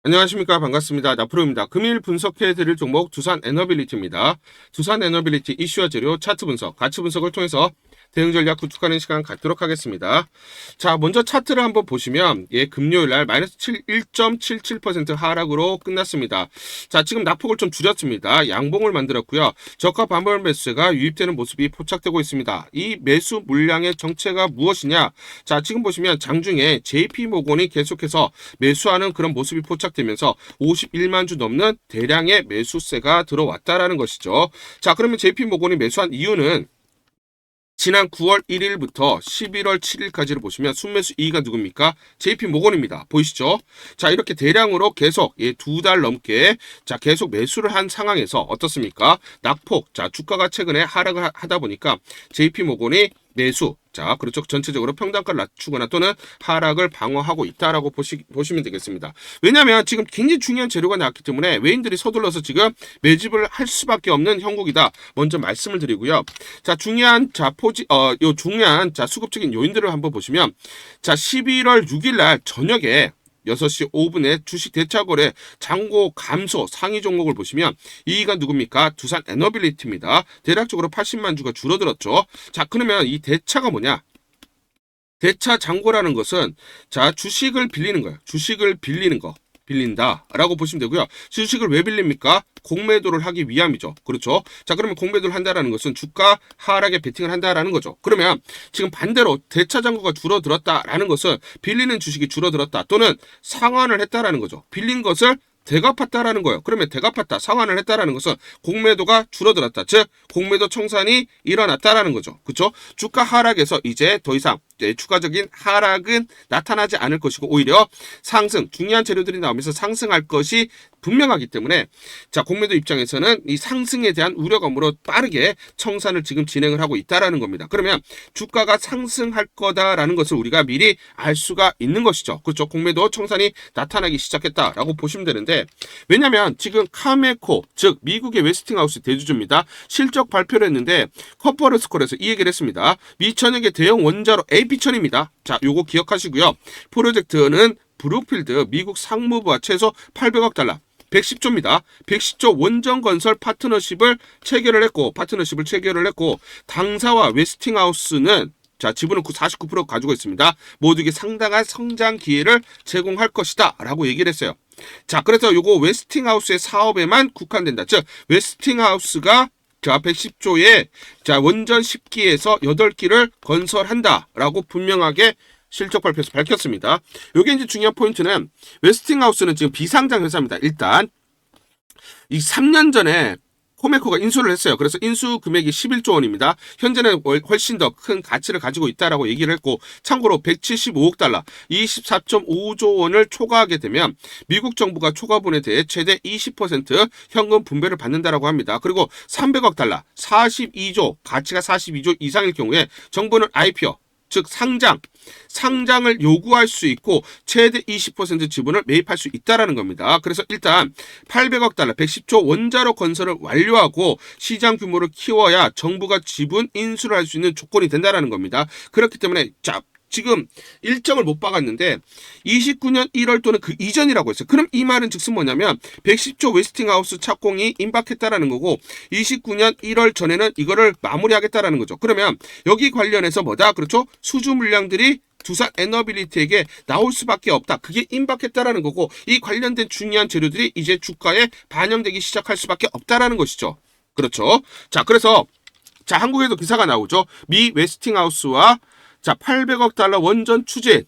안녕하십니까. 반갑습니다. 나프로입니다. 금일 분석해드릴 종목 두산 에너빌리티입니다. 두산 에너빌리티 이슈와 재료, 차트 분석, 가치 분석을 통해서 대응 전략 구축하는 시간 갖도록 하겠습니다. 자, 먼저 차트를 한번 보시면 금요일 날 마이너스 1.77% 하락으로 끝났습니다. 자, 지금 낙폭을 좀 줄였습니다. 양봉을 만들었고요. 저가 반발 매수가 유입되는 모습이 포착되고 있습니다. 이 매수 물량의 정체가 무엇이냐? 자, 지금 보시면 장중에 JP모건이 계속해서 매수하는 그런 모습이 포착되면서 51만 주 넘는 대량의 매수세가 들어왔다라는 것이죠. 자, 그러면 JP모건이 매수한 이유는 지난 9월 1일부터 11월 7일까지를 보시면 순매수 2위가 누굽니까? JP모건입니다. 보이시죠? 자, 이렇게 대량으로 계속 2달 넘게 계속 매수를 한 상황에서 어떻습니까? 낙폭, 주가가 최근에 하락을 하다 보니까 JP모건이 매수, 그렇죠. 전체적으로 평단가를 낮추거나 또는 하락을 방어하고 있다라고 보시면 되겠습니다. 왜냐하면 지금 굉장히 중요한 재료가 나왔기 때문에 외인들이 서둘러서 지금 매집을 할 수밖에 없는 형국이다. 먼저 말씀을 드리고요. 중요한 수급적인 요인들을 한번 보시면 11월 6일 날 저녁에 6시 5분에 주식 대차거래 잔고 감소 상위 종목을 보시면 2위가 누굽니까? 두산 에너빌리티입니다. 대략적으로 80만 주가 줄어들었죠. 자, 그러면 이 대차가 뭐냐? 대차 잔고라는 것은 주식을 빌리는 거예요. 주식을 빌리는 거. 빌린다라고 보시면 되고요. 주식을 왜 빌립니까? 공매도를 하기 위함이죠. 그렇죠? 자, 그러면 공매도를 한다라는 것은 주가 하락에 베팅을 한다라는 거죠. 그러면 지금 반대로 대차 잔고가 줄어들었다라는 것은 빌리는 주식이 줄어들었다 또는 상환을 했다라는 거죠. 빌린 것을 대갚았다라는 거예요. 그러면 대갚았다, 상환을 했다라는 것은 공매도가 줄어들었다. 즉, 공매도 청산이 일어났다라는 거죠. 그렇죠? 주가 하락에서 이제 더 이상 추가적인 하락은 나타나지 않을 것이고 오히려 상승, 중요한 재료들이 나오면서 상승할 것이 분명하기 때문에 공매도 입장에서는 이 상승에 대한 우려감으로 빠르게 청산을 지금 진행을 하고 있다라는 겁니다. 그러면 주가가 상승할 거다라는 것을 우리가 미리 알 수가 있는 것이죠. 그렇죠? 공매도 청산이 나타나기 시작했다라고 보시면 되는데 왜냐하면 지금 카메코, 즉 미국의 웨스팅하우스 대주주입니다. 실적 발표를 했는데 컨퍼런스 콜에서 이 얘기를 했습니다. 미천억의 대형 원자로 AP천입니다. 자, 요거 기억하시고요. 프로젝트는 브룩필드 미국 상무부와 최소 800억 달러 110조입니다. 110조 원전 건설 체결을 했고 당사와 웨스팅하우스는 지분을 49% 가지고 있습니다. 모두에게 상당한 성장 기회를 제공할 것이다 라고 얘기를 했어요. 그래서 요거 웨스팅하우스의 사업에만 국한된다. 즉 웨스팅하우스가 110조의 원전 10기에서 8기를 건설한다라고 분명하게 실적 발표에서 밝혔습니다. 요게 이제 중요한 포인트는 웨스팅하우스는 지금 비상장 회사입니다. 일단 이 3년 전에 코메코가 인수를 했어요. 그래서 인수 금액이 11조 원입니다. 현재는 훨씬 더 큰 가치를 가지고 있다라고 얘기를 했고 참고로 175억 달러, 24.5조 원을 초과하게 되면 미국 정부가 초과분에 대해 최대 20% 현금 분배를 받는다라고 합니다. 그리고 300억 달러, 42조, 가치가 42조 이상일 경우에 정부는 IPO, 즉 상장을 요구할 수 있고 최대 20% 지분을 매입할 수 있다라는 겁니다. 그래서 일단 800억 달러 110조 원자로 건설을 완료하고 시장 규모를 키워야 정부가 지분 인수를 할 수 있는 조건이 된다라는 겁니다. 그렇기 때문에 지금 일정을 못 박았는데 29년 1월 또는 그 이전이라고 했어요. 그럼 이 말은 즉슨 뭐냐면 110조 웨스팅하우스 착공이 임박했다라는 거고 29년 1월 전에는 이거를 마무리하겠다라는 거죠. 그러면 여기 관련해서 뭐다? 그렇죠? 수주 물량들이 두산 에너빌리티에게 나올 수밖에 없다. 그게 임박했다라는 거고 이 관련된 중요한 재료들이 이제 주가에 반영되기 시작할 수밖에 없다라는 것이죠. 그렇죠? 그래서 한국에도 기사가 나오죠. 미 웨스팅하우스와 800억 달러 원전 추진.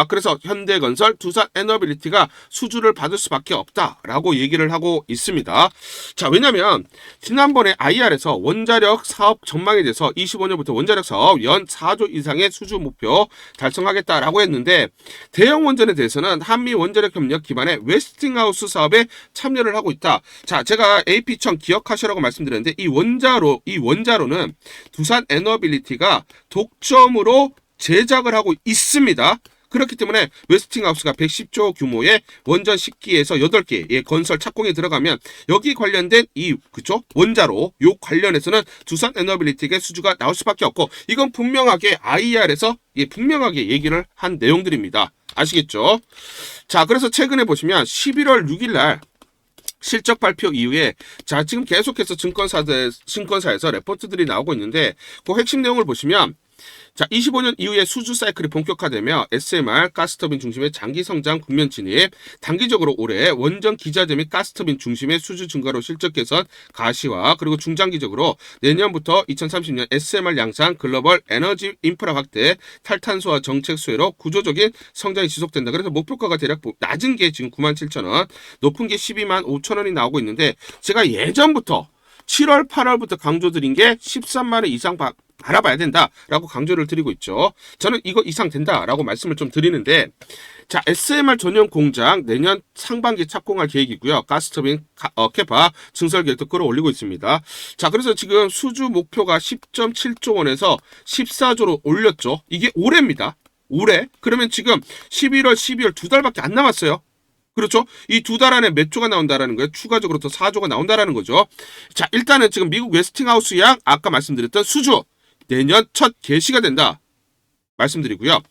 그래서 현대건설, 두산 에너빌리티가 수주를 받을 수밖에 없다라고 얘기를 하고 있습니다. 왜냐면 지난번에 IR에서 원자력 사업 전망에 대해서 25년부터 원자력 사업 연 4조 이상의 수주 목표 달성하겠다라고 했는데 대형 원전에 대해서는 한미 원자력 협력 기반의 웨스팅하우스 사업에 참여를 하고 있다. 제가 AP청 기억하시라고 말씀드렸는데 이 원자로는 두산 에너빌리티가 독점으로 제작을 하고 있습니다. 그렇기 때문에 웨스팅하우스가 110조 규모의 원전 10기에서 8개의 건설 착공에 들어가면 여기 관련된 그쵸? 원자로 요 관련해서는 두산 에너빌리티의 수주가 나올 수밖에 없고, 이건 분명하게 IR에서 분명하게 얘기를 한 내용들입니다. 아시겠죠? 자, 그래서 최근에 보시면 11월 6일 날 실적 발표 이후에 자, 지금 계속해서 증권사에서 레포트들이 나오고 있는데, 그 핵심 내용을 보시면 자, 25년 이후에 수주 사이클이 본격화되며 SMR 가스터빈 중심의 장기 성장 국면 진입, 단기적으로 올해 원전 기자재 및 가스터빈 중심의 수주 증가로 실적 개선 가시화, 그리고 중장기적으로 내년부터 2030년 SMR 양산, 글로벌 에너지 인프라 확대, 탈탄소화 정책 수혜로 구조적인 성장이 지속된다. 그래서 목표가가 대략 낮은 게 지금 97,000원, 높은 게 125,000원이 나오고 있는데, 제가 예전부터 7월, 8월부터 강조드린 게 13만 원 이상 알아봐야 된다라고 강조를 드리고 있죠. 저는 이거 이상 된다라고 말씀을 좀 드리는데, 자, SMR 전용 공장 내년 상반기 착공할 계획이고요. 가스터빈 캐파 증설 계획도 끌어올리고 있습니다. 자, 그래서 지금 수주 목표가 10.7조 원에서 14조로 올렸죠. 이게 올해입니다. 올해. 그러면 지금 11월, 12월 2달밖에 안 남았어요. 그렇죠? 이 2달 안에 몇 조가 나온다라는 거예요. 추가적으로 더 4조가 나온다라는 거죠. 자, 일단은 지금 미국 웨스팅하우스 양 아까 말씀드렸던 수주 내년 첫 개시가 된다 말씀드리고요.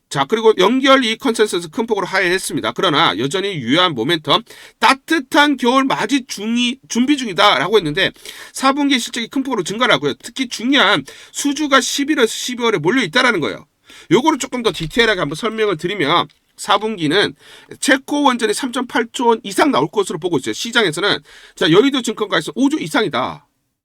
자, 그리고 연결 이익 컨센서스 큰 폭으로 하회했습니다. 그러나 여전히 유효한 모멘텀, 따뜻한 겨울 맞이 준비 중이다 라고 했는데 4분기 실적이 큰 폭으로 증가를 하고요. 특히 중요한 수주가 11월에서 12월에 몰려있다라는 거예요. 요거를 조금 더 디테일하게 한번 설명을 드리면, 4분기는 체코 원전이 3.8조 원 이상 나올 것으로 보고 있어요. 시장에서는. 자, 여의도 증권가에서 5조 이상이다.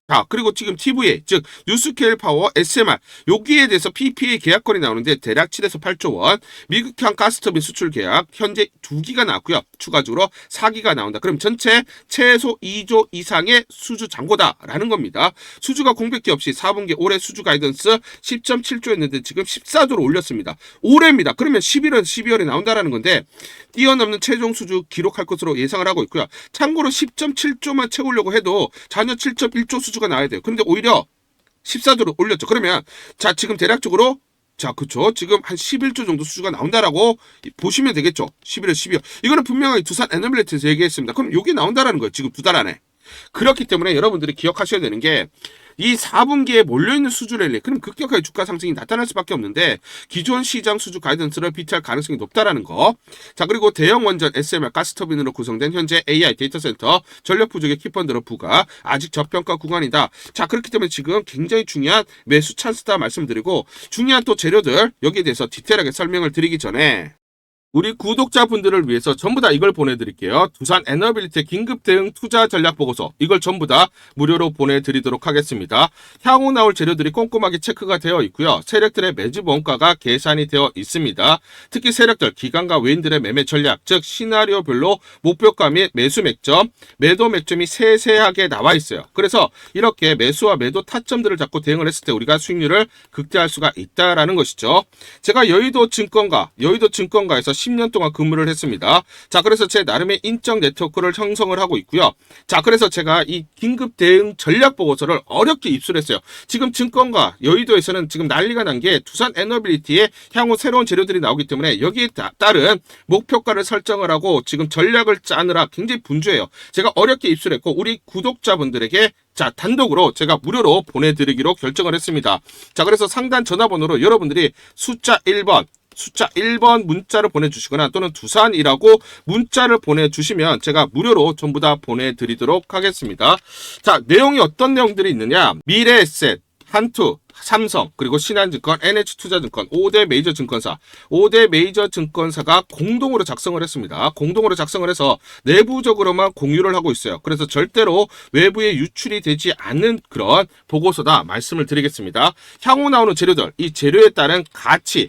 자, 그리고 지금 TVA, 즉 뉴스케일 파워, SMR 여기에 대해서 PPA 계약권이 나오는데 대략 7에서 8조 원, 미국형 가스터빈 수출 계약 현재 2기가 나왔고요. 추가적으로 4기가 나온다. 그럼 전체 최소 2조 이상의 수주 잔고다라는 겁니다. 수주가 공백기 없이 4분기 올해 수주 가이던스 10.7조였는데 지금 14조로 올렸습니다. 올해입니다. 그러면 11월, 12월에 나온다라는 건데 뛰어넘는 최종 수주 기록할 것으로 예상을 하고 있고요. 참고로 10.7조만 채우려고 해도 자녀 7.1조 수주가 나와야 돼요. 그런데 오히려 14조로 올렸죠. 그러면 자, 지금 대략적으로 자, 그쵸, 지금 한 11조 정도 수주가 나온다라고 보시면 되겠죠. 11월, 12월. 이거는 분명히 두산 에너빌리티에서 얘기했습니다. 그럼 이게 나온다라는 거예요. 지금 2달 안에. 그렇기 때문에 여러분들이 기억하셔야 되는 게, 이 4분기에 몰려있는 수주 랠리, 그럼 급격하게 주가 상승이 나타날 수밖에 없는데 기존 시장 수주 가이던스를 비트할 가능성이 높다라는 거. 자, 그리고 대형 원전 SMR 가스터빈으로 구성된 현재 AI 데이터 센터 전력 부족의 키펀드로 부과, 아직 저평가 구간이다. 자, 그렇기 때문에 지금 굉장히 중요한 매수 찬스다 말씀드리고, 중요한 또 재료들 여기에 대해서 디테일하게 설명을 드리기 전에 우리 구독자분들을 위해서 전부 다 이걸 보내드릴게요. 두산 에너빌리티 긴급 대응 투자 전략 보고서, 이걸 전부 다 무료로 보내드리도록 하겠습니다. 향후 나올 재료들이 꼼꼼하게 체크가 되어 있고요. 세력들의 매집 원가가 계산이 되어 있습니다. 특히 세력들, 기관과 외인들의 매매 전략, 즉 시나리오별로 목표가 및 매수 맥점, 매도 맥점이 세세하게 나와 있어요. 그래서 이렇게 매수와 매도 타점들을 잡고 대응을 했을 때 우리가 수익률을 극대화할 수가 있다라는 것이죠. 제가 여의도 증권가에서 10년 동안 근무를 했습니다. 자, 그래서 제 나름의 인적 네트워크를 형성을 하고 있고요. 자, 그래서 제가 이 긴급 대응 전략 보고서를 어렵게 입수했어요. 지금 증권가 여의도에서는 지금 난리가 난 게 두산 에너빌리티의 향후 새로운 재료들이 나오기 때문에 여기에 따른 목표가를 설정을 하고 지금 전략을 짜느라 굉장히 분주해요. 제가 어렵게 입수했고 우리 구독자분들에게 자, 단독으로 제가 무료로 보내드리기로 결정을 했습니다. 자, 그래서 상단 전화번호로 여러분들이 숫자 1번 문자를 보내주시거나 또는 두산이라고 문자를 보내주시면 제가 무료로 전부 다 보내드리도록 하겠습니다. 자, 내용이 어떤 내용들이 있느냐, 미래에셋, 한투, 삼성, 그리고 신한증권, NH투자증권 5대 메이저 증권사가 공동으로 작성을 했습니다. 공동으로 작성을 해서 내부적으로만 공유를 하고 있어요. 그래서 절대로 외부에 유출이 되지 않는 그런 보고서다 말씀을 드리겠습니다. 향후 나오는 재료들, 이 재료에 따른 가치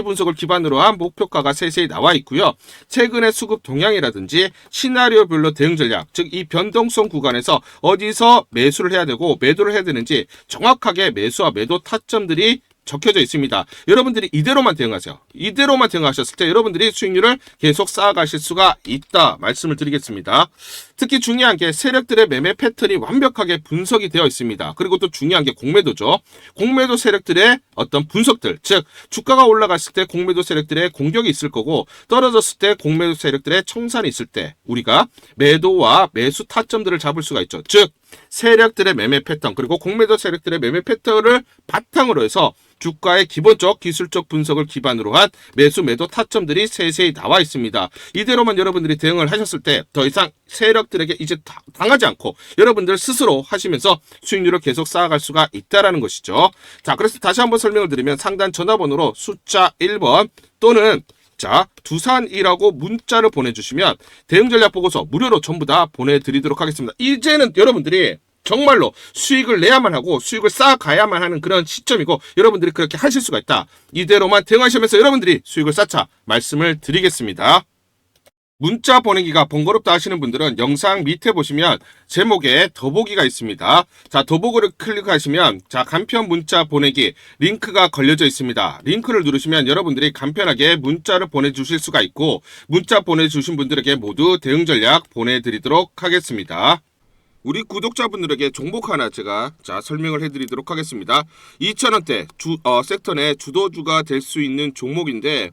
분석을 기반으로 한 목표가가 세세히 나와 있고요. 최근의 수급 동향이라든지 시나리오별로 대응 전략, 즉 이 변동성 구간에서 어디서 매수를 해야 되고 매도를 해야 되는지 정확하게 매수와 매도 타점들이 적혀져 있습니다. 여러분들이 이대로만 대응하세요. 이대로만 대응하셨을 때 여러분들이 수익률을 계속 쌓아가실 수가 있다 말씀을 드리겠습니다. 특히 중요한 게 세력들의 매매 패턴이 완벽하게 분석이 되어 있습니다. 그리고 또 중요한 게 공매도죠. 공매도 세력들의 어떤 분석들, 즉 주가가 올라갔을 때 공매도 세력들의 공격이 있을 거고 떨어졌을 때 공매도 세력들의 청산이 있을 때 우리가 매도와 매수 타점들을 잡을 수가 있죠. 즉 세력들의 매매 패턴 그리고 공매도 세력들의 매매 패턴을 바탕으로 해서 주가의 기본적 기술적 분석을 기반으로 한 매수 매도 타점들이 세세히 나와 있습니다. 이대로만 여러분들이 대응을 하셨을 때 더 이상 세력들에게 이제 당하지 않고 여러분들 스스로 하시면서 수익률을 계속 쌓아갈 수가 있다라는 것이죠. 자, 그래서 다시 한번 설명을 드리면 상단 전화번호로 숫자 1번 또는 자, 두산이라고 문자를 보내주시면 대응 전략 보고서 무료로 전부 다 보내드리도록 하겠습니다. 이제는 여러분들이 정말로 수익을 내야만 하고 수익을 쌓아가야만 하는 그런 시점이고 여러분들이 그렇게 하실 수가 있다. 이대로만 대응하시면서 여러분들이 수익을 쌓자 말씀을 드리겠습니다. 문자 보내기가 번거롭다 하시는 분들은 영상 밑에 보시면 제목에 더보기가 있습니다. 자, 더보기를 클릭하시면 자, 간편 문자 보내기 링크가 걸려져 있습니다. 링크를 누르시면 여러분들이 간편하게 문자를 보내주실 수가 있고 문자 보내주신 분들에게 모두 대응 전략 보내드리도록 하겠습니다. 우리 구독자분들에게 종목 하나 제가 설명을 해드리도록 하겠습니다. 2,000원대 섹터 내 주도주가 될 수 있는 종목인데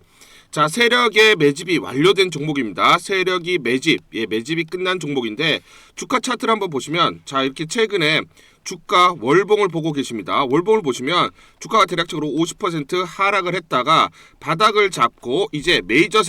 자, 세력의 매집이 완료된 종목입니다. 세력이 매집이 끝난 종목인데 주가 차트를 한번 보시면 자, 이렇게 최근에 주가 월봉을 보고 계십니다. 월봉을 보시면 주가가 대략적으로 50% 하락을 했다가 바닥을 잡고 이제 메이저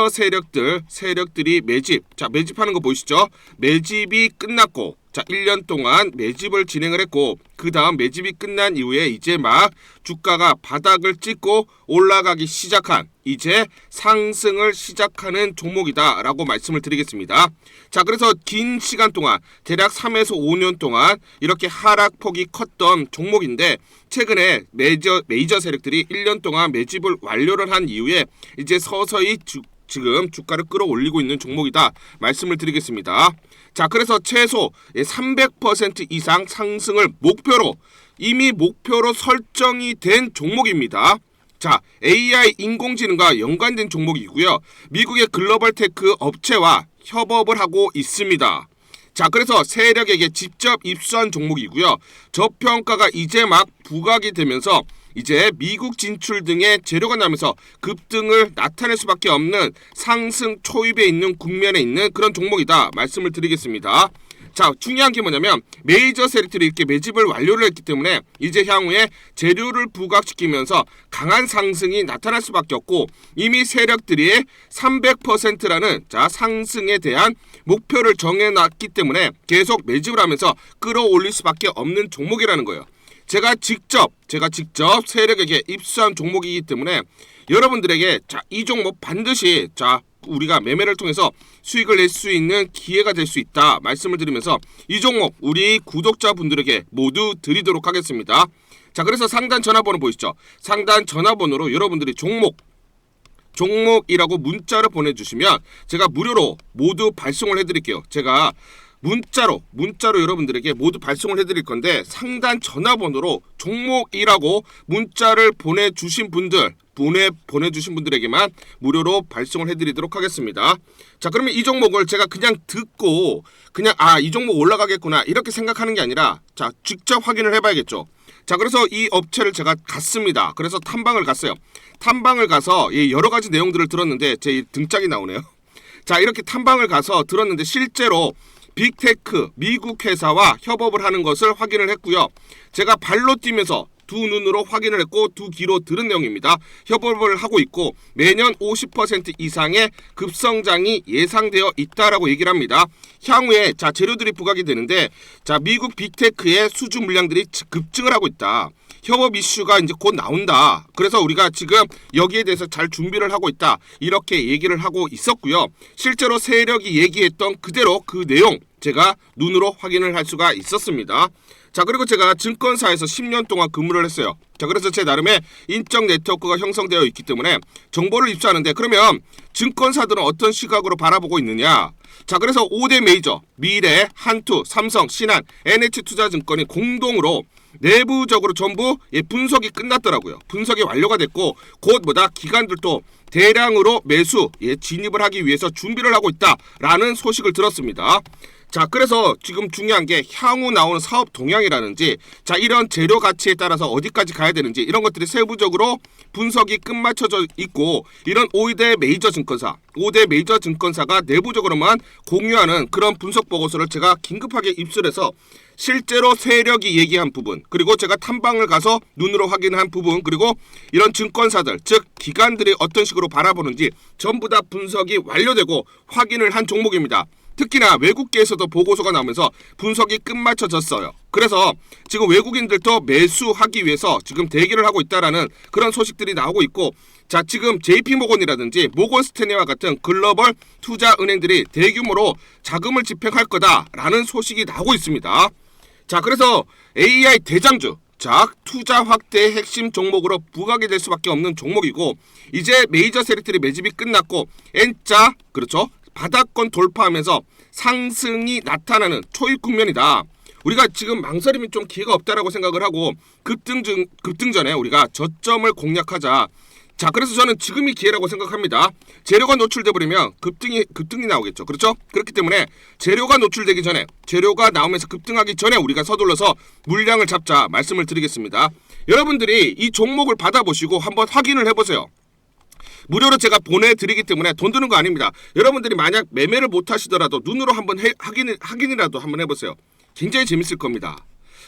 세력들이 매집하는 거 보이시죠? 매집이 끝났고 자, 1년 동안 매집을 진행을 했고 그 다음 매집이 끝난 이후에 이제 막 주가가 바닥을 찍고 올라가기 시작한 이제 상승을 시작하는 종목이다 라고 말씀을 드리겠습니다. 자, 그래서 긴 시간 동안 대략 3에서 5년 동안 이렇게 하락폭이 컸던 종목인데 최근에 메이저 세력들이 1년 동안 매집을 완료를 한 이후에 이제 서서히 지금 주가를 끌어올리고 있는 종목이다 말씀을 드리겠습니다. 자, 그래서 최소 300% 이상 상승을 이미 목표로 설정이 된 종목입니다. 자, AI 인공지능과 연관된 종목이고요. 미국의 글로벌 테크 업체와 협업을 하고 있습니다. 자, 그래서 세력에게 직접 입수한 종목이고요. 저평가가 이제 막 부각이 되면서 이제 미국 진출 등의 재료가 나면서 급등을 나타낼 수밖에 없는 상승 초입에 있는 국면에 있는 그런 종목이다 말씀을 드리겠습니다. 자, 중요한 게 뭐냐면 메이저 세력들이 이렇게 매집을 완료를 했기 때문에 이제 향후에 재료를 부각시키면서 강한 상승이 나타날 수밖에 없고 이미 세력들이 300%라는 자, 상승에 대한 목표를 정해놨기 때문에 계속 매집을 하면서 끌어올릴 수밖에 없는 종목이라는 거예요. 제가 직접 세력에게 입수한 종목이기 때문에 여러분들에게 자, 이 종목 반드시 자, 우리가 매매를 통해서 수익을 낼 수 있는 기회가 될 수 있다 말씀을 드리면서 이 종목 우리 구독자분들에게 모두 드리도록 하겠습니다. 자, 그래서 상단 전화번호 보이시죠? 상단 전화번호로 여러분들이 종목이라고 문자를 보내주시면 제가 무료로 모두 발송을 해드릴게요. 제가 문자로 여러분들에게 모두 발송을 해드릴 건데 상단 전화번호로 종목이라고 문자를 보내주신 분들에게만 무료로 발송을 해드리도록 하겠습니다. 자, 그러면 이 종목을 제가 그냥 듣고 이 종목 올라가겠구나 이렇게 생각하는 게 아니라 자, 직접 확인을 해봐야겠죠. 자, 그래서 이 업체를 제가 갔습니다. 그래서 탐방을 갔어요. 탐방을 가서 여러 가지 내용들을 들었는데 제 등짝이 나오네요. 자, 이렇게 탐방을 가서 들었는데 실제로 빅테크 미국 회사와 협업을 하는 것을 확인을 했고요. 제가 발로 뛰면서 두 눈으로 확인을 했고 두 귀로 들은 내용입니다. 협업을 하고 있고 매년 50% 이상의 급성장이 예상되어 있다라고 얘기를 합니다. 향후에 자, 재료들이 부각이 되는데 자, 미국 빅테크의 수주 물량들이 급증을 하고 있다. 협업 이슈가 이제 곧 나온다. 그래서 우리가 지금 여기에 대해서 잘 준비를 하고 있다. 이렇게 얘기를 하고 있었고요. 실제로 세력이 얘기했던 그대로 그 내용 제가 눈으로 확인을 할 수가 있었습니다. 자, 그리고 제가 증권사에서 10년 동안 근무를 했어요. 자, 그래서 제 나름의 인적 네트워크가 형성되어 있기 때문에 정보를 입수하는데 그러면 증권사들은 어떤 시각으로 바라보고 있느냐? 자, 그래서 5대 메이저 미래, 한투, 삼성, 신한, NH투자증권이 공동으로 내부적으로 전부 분석이 끝났더라고요. 분석이 완료가 됐고 곧 기관들도 대량으로 매수 진입을 하기 위해서 준비를 하고 있다라는 소식을 들었습니다. 자, 그래서 지금 중요한 게 향후 나오는 사업 동향이라든지 이런 재료 가치에 따라서 어디까지 가야 되는지 이런 것들이 세부적으로 분석이 끝마쳐져 있고, 이런 5대 메이저 증권사가 내부적으로만 공유하는 그런 분석 보고서를 제가 긴급하게 입수해서 실제로 세력이 얘기한 부분, 그리고 제가 탐방을 가서 눈으로 확인한 부분, 그리고 이런 증권사들, 즉 기관들이 어떤 식으로 바라보는지 전부 다 분석이 완료되고 확인을 한 종목입니다. 특히나 외국계에서도 보고서가 나오면서 분석이 끝마쳐졌어요. 그래서 지금 외국인들도 매수하기 위해서 지금 대기를 하고 있다라는 그런 소식들이 나오고 있고, 자, 지금 JP모건이라든지 모건스탠리와 같은 글로벌 투자 은행들이 대규모로 자금을 집행할 거다라는 소식이 나오고 있습니다. 자, 그래서 AI 대장주, 투자 확대의 핵심 종목으로 부각이 될 수밖에 없는 종목이고, 이제 메이저 세력들이 매집이 끝났고 N자, 그렇죠, 바닥권 돌파하면서 상승이 나타나는 초입 국면이다. 우리가 지금 망설임이 좀 기회가 없다라고 생각을 하고 급등 전에 우리가 저점을 공략하자. 자, 그래서 저는 지금이 기회라고 생각합니다. 재료가 노출돼 버리면 급등이 나오겠죠. 그렇죠? 그렇기 때문에 재료가 노출되기 전에, 재료가 나오면서 급등하기 전에 우리가 서둘러서 물량을 잡자 말씀을 드리겠습니다. 여러분들이 이 종목을 받아보시고 한번 확인을 해보세요. 무료로 제가 보내드리기 때문에 돈 드는 거 아닙니다. 여러분들이 만약 매매를 못 하시더라도 눈으로 한번 확인이라도 한번 해보세요. 굉장히 재밌을 겁니다.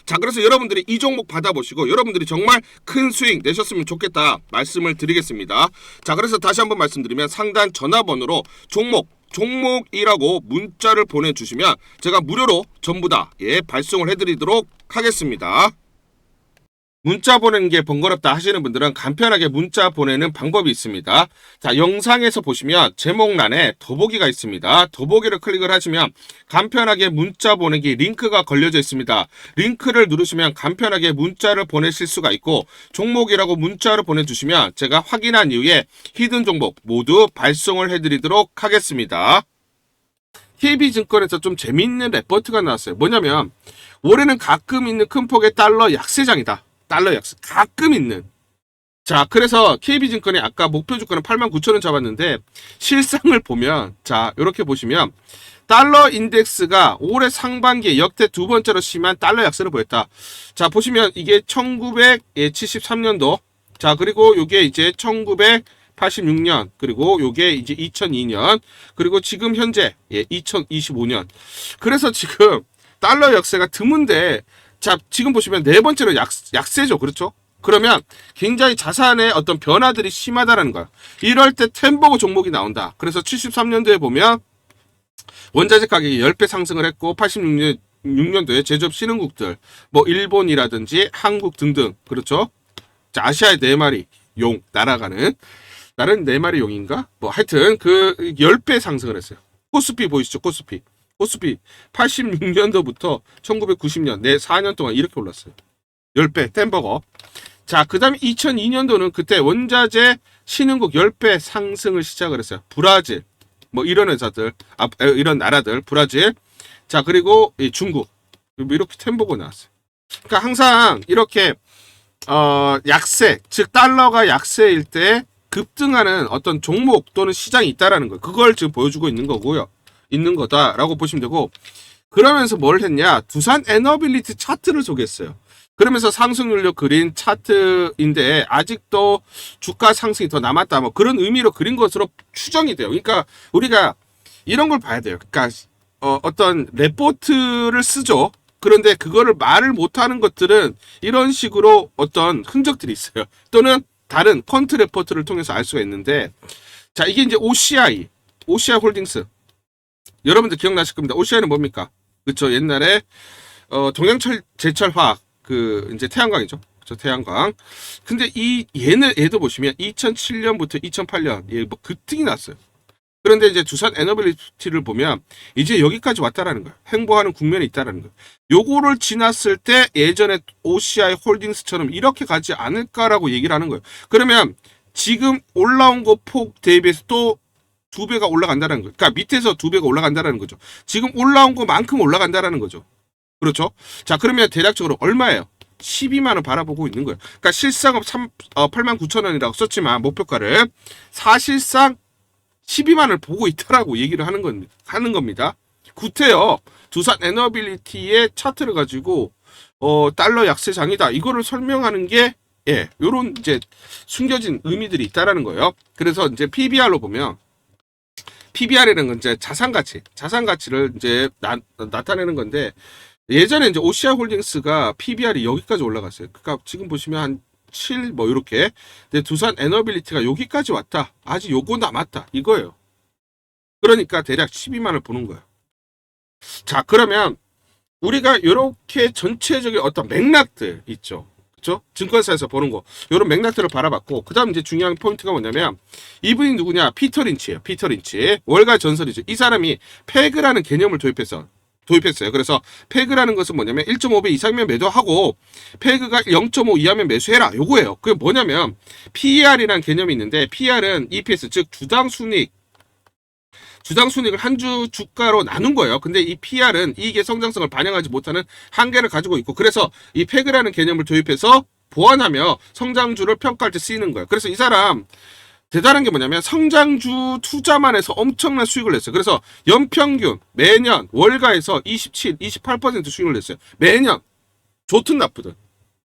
자, 그래서 여러분들이 이 종목 받아보시고 여러분들이 정말 큰 수익 내셨으면 좋겠다 말씀을 드리겠습니다. 자, 그래서 다시 한번 말씀드리면 상단 전화번호로 종목이라고 문자를 보내주시면 제가 무료로 전부 다 발송을 해드리도록 하겠습니다. 문자 보내는 게 번거롭다 하시는 분들은 간편하게 문자 보내는 방법이 있습니다. 자, 영상에서 보시면 제목란에 더보기가 있습니다. 더보기를 클릭을 하시면 간편하게 문자 보내기 링크가 걸려져 있습니다. 링크를 누르시면 간편하게 문자를 보내실 수가 있고, 종목이라고 문자를 보내주시면 제가 확인한 이후에 히든 종목 모두 발송을 해드리도록 하겠습니다. KB증권에서 좀 재미있는 레포트가 나왔어요. 뭐냐면 올해는 가끔 있는 큰 폭의 달러 약세장이다. 달러 약세 가끔 있는. 자, 그래서 KB증권이 아까 목표 주가는 89,000원 잡았는데 실상을 보면, 자, 이렇게 보시면 달러 인덱스가 올해 상반기에 역대 두 번째로 심한 달러 약세를 보였다. 자, 보시면 이게 1973년도, 자, 그리고 요게 이제 1986년, 그리고 요게 이제 2002년, 그리고 지금 현재 2025년. 그래서 지금 달러 약세가 드문데, 자, 지금 보시면 네 번째로 약세죠. 그렇죠? 그러면 굉장히 자산의 어떤 변화들이 심하다라는 거야. 이럴 때 템버거 종목이 나온다. 그래서 73년도에 보면 원자재 가격이 10배 상승을 했고, 86년도에 제조업 신흥국들, 뭐 일본이라든지 한국 등등, 그렇죠? 자, 아시아의 4마리 용 날아가는, 나는 4마리 용인가? 뭐 하여튼 그 10배 상승을 했어요. 코스피 보이시죠? 코스피 86년도부터 1990년, 4년 동안 이렇게 올랐어요. 10배, 템버거. 자, 그 다음에 2002년도는 그때 원자재 신흥국 10배 상승을 시작을 했어요. 브라질, 뭐 이런 회사들, 이런 나라들, 브라질. 자, 그리고 중국. 이렇게 템버거 나왔어요. 그러니까 항상 이렇게, 약세, 즉, 달러가 약세일 때 급등하는 어떤 종목 또는 시장이 있다라는 거예요. 그걸 지금 보여주고 있는 거다라고 보시면 되고, 그러면서 뭘 했냐? 두산 에너빌리티 차트를 소개했어요. 그러면서 상승률로 그린 차트인데 아직도 주가 상승이 더 남았다, 뭐 그런 의미로 그린 것으로 추정이 돼요. 그러니까 우리가 이런 걸 봐야 돼요. 그러니까 어떤 레포트를 쓰죠. 그런데 그거를 말을 못하는 것들은 이런 식으로 어떤 흔적들이 있어요. 또는 다른 퀀트 레포트를 통해서 알 수가 있는데, 자, 이게 이제 OCI 홀딩스. 여러분들 기억나실 겁니다. OCI는 뭡니까? 그쵸. 옛날에, 동양철 제철화학, 이제 태양광이죠. 그쵸. 태양광. 근데 얘도 보시면 2007년부터 2008년, 뭐 급등이 났어요. 그런데 이제 두산 에너빌리티를 보면 이제 여기까지 왔다라는 거예요. 횡보하는 국면이 있다라는 거예요. 요거를 지났을 때 예전에 OCI 홀딩스처럼 이렇게 가지 않을까라고 얘기를 하는 거예요. 그러면 지금 올라온 거 폭 대비해서 또 2배가 올라간다는 거예요. 그러니까 밑에서 2배가 올라간다는 거죠. 지금 올라온 것만큼 올라간다는 거죠. 그렇죠? 자, 그러면 대략적으로 얼마예요? 12만 원 바라보고 있는 거예요. 그러니까 실상은 89,000원이라고 썼지만 목표가를 사실상 12만 원을 보고 있다라고 얘기를 하는 겁니다. 구태여 두산 에너빌리티의 차트를 가지고 달러 약세장이다. 이거를 설명하는 게 요런 이제 숨겨진 의미들이 있다라는 거예요. 그래서 이제 PBR로 보면 PBR이라는 건 이제 자산가치를 이제 나타내는 건데 예전에 이제 오시아 홀딩스가 PBR이 여기까지 올라갔어요. 그러니까 지금 보시면 한 7 뭐 이렇게. 근데 두산 에너빌리티가 여기까지 왔다. 아직 요거 남았다. 이거예요. 그러니까 대략 12만을 보는 거예요. 자, 그러면 우리가 이렇게 전체적인 어떤 맥락들 있죠. 그렇죠? 증권사에서 보는 거. 이런 맥락들을 바라봤고 그다음 이제 중요한 포인트가 뭐냐면 이분이 누구냐? 피터 린치예요. 피터 린치. 월가 전설이죠. 이 사람이 페그라는 개념을 도입했어요. 그래서 페그라는 것은 뭐냐면 1.5배 이상이면 매도하고 페그가 0.5 이하면 매수해라. 요거예요. 그게 뭐냐면 PER이라는 개념이 있는데 PER은 EPS 즉 주당 순이익을 한 주 주가로 나눈 거예요. 근데 이 PR은 이익의 성장성을 반영하지 못하는 한계를 가지고 있고 그래서 이 페그라는 개념을 도입해서 보완하며 성장주를 평가할 때 쓰이는 거예요. 그래서 이 사람 대단한 게 뭐냐면 성장주 투자만 해서 엄청난 수익을 냈어요. 그래서 연평균 매년 월가에서 27, 28% 수익을 냈어요. 매년 좋든 나쁘든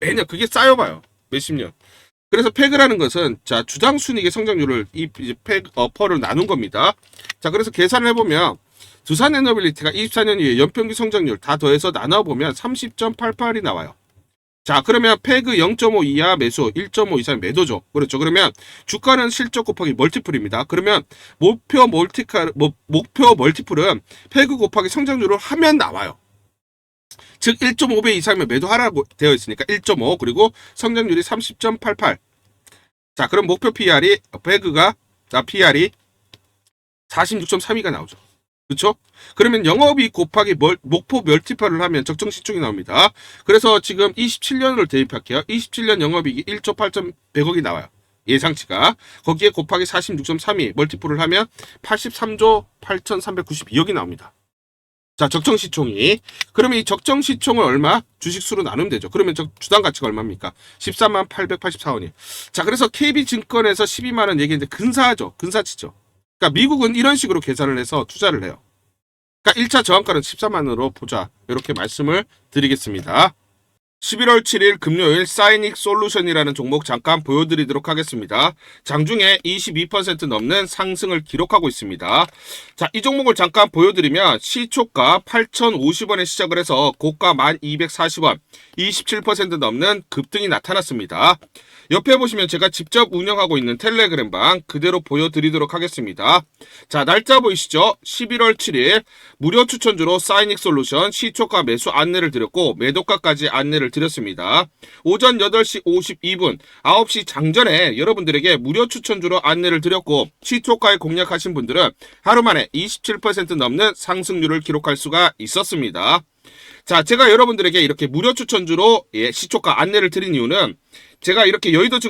매년 그게 쌓여봐요. 몇십 년. 그래서 페그라는 것은 자 주당 순이익의 성장률을 퍼를 나눈 겁니다. 자 그래서 계산을 해보면 두산 에너빌리티가 24년 이후에 연평균 성장률 다 더해서 나눠보면 30.88이 나와요. 자 그러면 페그 0.5 이하 매수 1.5 이상 매도죠. 그렇죠. 그러면 주가는 실적 곱하기 멀티플입니다. 그러면 목표 멀티플은 페그 곱하기 성장률을 하면 나와요. 즉 1.5배 이상이면 매도하라고 되어 있으니까 1.5 그리고 성장률이 30.88. 자 그럼 목표 PR이 PR이 46.32가 나오죠. 그렇죠? 그러면 영업이익 곱하기 목표 멀티플을 하면 적정시총이 나옵니다. 그래서 지금 27년을 대입할게요. 27년 영업이익이 1조 8,100억이 나와요. 예상치가. 거기에 곱하기 46.32 멀티플을 하면 83조 8,392억이 나옵니다. 자 적정시총이. 그러면 이 적정시총을 얼마? 주식수로 나누면 되죠. 그러면 주당 가치가 얼마입니까? 14만 884원이에요. 자 그래서 KB증권에서 12만원 얘기했는데 근사하죠. 근사치죠. 그러니까 미국은 이런 식으로 계산을 해서 투자를 해요. 그러니까 1차 저항가는 14만원으로 보자. 이렇게 말씀을 드리겠습니다. 11월 7일 금요일 사이닉 솔루션이라는 종목 잠깐 보여드리도록 하겠습니다. 장중에 22% 넘는 상승을 기록하고 있습니다. 자, 이 종목을 잠깐 보여드리면 시초가 8,050원에 시작을 해서 고가 1,240원, 27% 넘는 급등이 나타났습니다. 옆에 보시면 제가 직접 운영하고 있는 텔레그램 방 그대로 보여드리도록 하겠습니다. 자, 날짜 보이시죠? 11월 7일 무료 추천주로 사이닉 솔루션 시초가 매수 안내를 드렸고 매도가까지 안내를 드렸습니다. 오전 8시 52분 9시 장전에 여러분들에게 무료 추천주로 안내를 드렸고 시초가에 공략하신 분들은 하루 만에 27% 넘는 상승률을 기록할 수가 있었습니다. 자, 제가 여러분들에게 이렇게 무료 추천주로 시초가 안내를 드린 이유는 제가 이렇게 여의도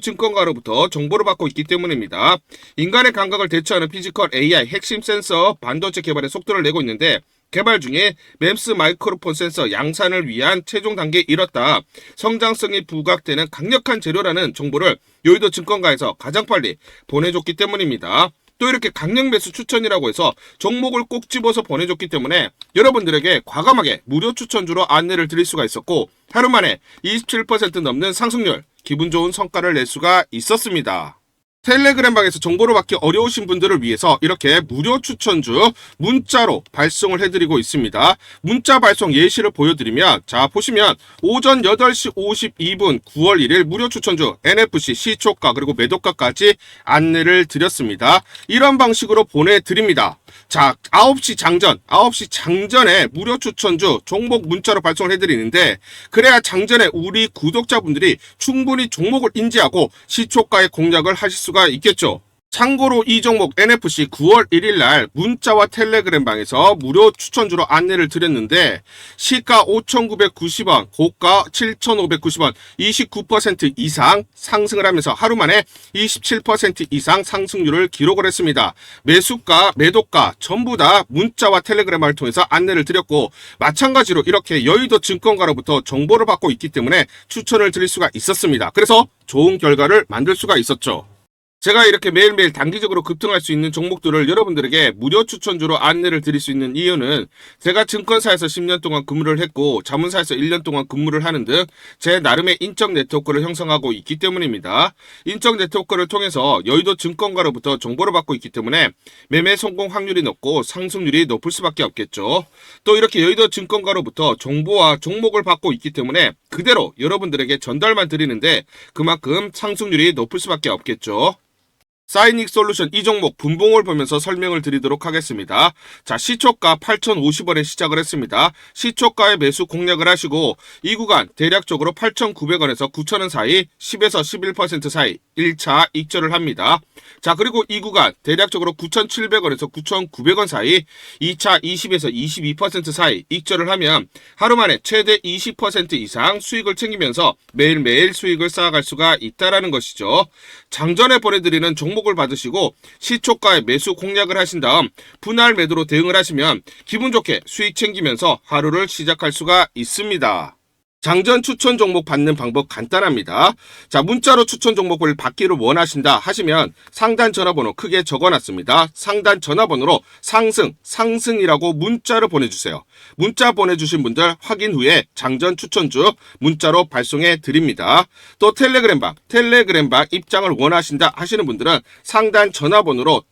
증권가로부터 정보를 받고 있기 때문입니다. 인간의 감각을 대처하는 피지컬 AI 핵심 센서 반도체 개발에 속도를 내고 있는데 개발 중에 맵스 마이크로폰 센서 양산을 위한 최종 단계에 이뤘다. 성장성이 부각되는 강력한 재료라는 정보를 여의도 증권가에서 가장 빨리 보내줬기 때문입니다. 또 이렇게 강력 매수 추천이라고 해서 종목을 꼭 집어서 보내줬기 때문에 여러분들에게 과감하게 무료 추천주로 안내를 드릴 수가 있었고 하루 만에 27% 넘는 상승률, 기분 좋은 성과를 낼 수가 있었습니다. 텔레그램방에서 정보를 받기 어려우신 분들을 위해서 이렇게 무료 추천주 문자로 발송을 해드리고 있습니다. 문자 발송 예시를 보여드리면 자 보시면 오전 8시 52분 9월 1일 무료 추천주 NFC 시초가 그리고 매도가까지 안내를 드렸습니다. 이런 방식으로 보내드립니다. 자 9시 장전에 무료 추천주 종목 문자로 발송을 해드리는데 그래야 장전에 우리 구독자분들이 충분히 종목을 인지하고 시초가의 공략을 하실 수가 있겠죠. 참고로 이 종목 NFC 9월 1일 날 문자와 텔레그램 방에서 무료 추천주로 안내를 드렸는데 시가 5,990원, 고가 7,590원, 29% 이상 상승을 하면서 하루 만에 27% 이상 상승률을 기록을 했습니다. 매수가, 매도가 전부 다 문자와 텔레그램을 통해서 안내를 드렸고 마찬가지로 이렇게 여의도 증권가로부터 정보를 받고 있기 때문에 추천을 드릴 수가 있었습니다. 그래서 좋은 결과를 만들 수가 있었죠. 제가 이렇게 매일매일 단기적으로 급등할 수 있는 종목들을 여러분들에게 무료 추천주로 안내를 드릴 수 있는 이유는 제가 증권사에서 10년 동안 근무를 했고 자문사에서 1년 동안 근무를 하는 등 제 나름의 인적 네트워크를 형성하고 있기 때문입니다. 인적 네트워크를 통해서 여의도 증권가로부터 정보를 받고 있기 때문에 매매 성공 확률이 높고 상승률이 높을 수밖에 없겠죠. 또 이렇게 여의도 증권가로부터 정보와 종목을 받고 있기 때문에 그대로 여러분들에게 전달만 드리는데 그만큼 상승률이 높을 수밖에 없겠죠. 사이닉 솔루션 이 종목 분봉을 보면서 설명을 드리도록 하겠습니다. 자, 시초가 8,050원에 시작을 했습니다. 시초가에 매수 공략을 하시고 이 구간 대략적으로 8,900원에서 9,000원 사이 10에서 11% 사이 1차 익절을 합니다. 자, 그리고 이 구간 대략적으로 9,700원에서 9,900원 사이 2차 20에서 22% 사이 익절을 하면 하루 만에 최대 20% 이상 수익을 챙기면서 매일매일 수익을 쌓아갈 수가 있다라는 것이죠. 장전에 보내드리는 종목을 받으시고 시초가에 매수 공략을 하신 다음 분할 매도로 대응을 하시면 기분 좋게 수익 챙기면서 하루를 시작할 수가 있습니다. 장전 추천 종목 받는 방법 간단합니다. 자, 문자로 추천 종목을 받기를 원하신다 하시면 상단 전화번호 크게 적어놨습니다. 상단 전화번호로 상승이라고 문자를 보내주세요. 문자 보내주신 분들 확인 후에 장전 추천주 문자로 발송해 드립니다. 또 텔레그램방 입장을 원하신다 하시는 분들은 상단 전화번호로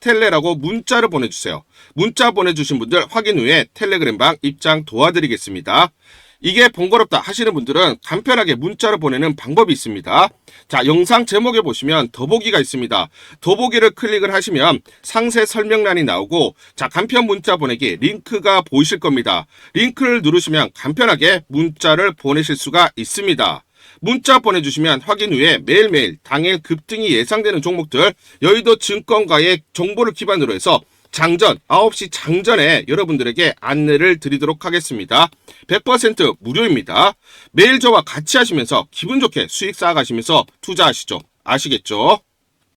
텔레라고 문자를 보내주세요. 문자 보내주신 분들 확인 후에 텔레그램방 입장 도와드리겠습니다. 이게 번거롭다 하시는 분들은 간편하게 문자로 보내는 방법이 있습니다. 자, 영상 제목에 보시면 더보기가 있습니다. 더보기를 클릭을 하시면 상세 설명란이 나오고 자, 간편 문자 보내기 링크가 보이실 겁니다. 링크를 누르시면 간편하게 문자를 보내실 수가 있습니다. 문자 보내주시면 확인 후에 매일매일 당일 급등이 예상되는 종목들 여의도 증권가의 정보를 기반으로 해서 장전 9시 장전에 여러분들에게 안내를 드리도록 하겠습니다. 100% 무료입니다. 매일 저와 같이 하시면서 기분 좋게 수익 쌓아가시면서 투자하시죠. 아시겠죠?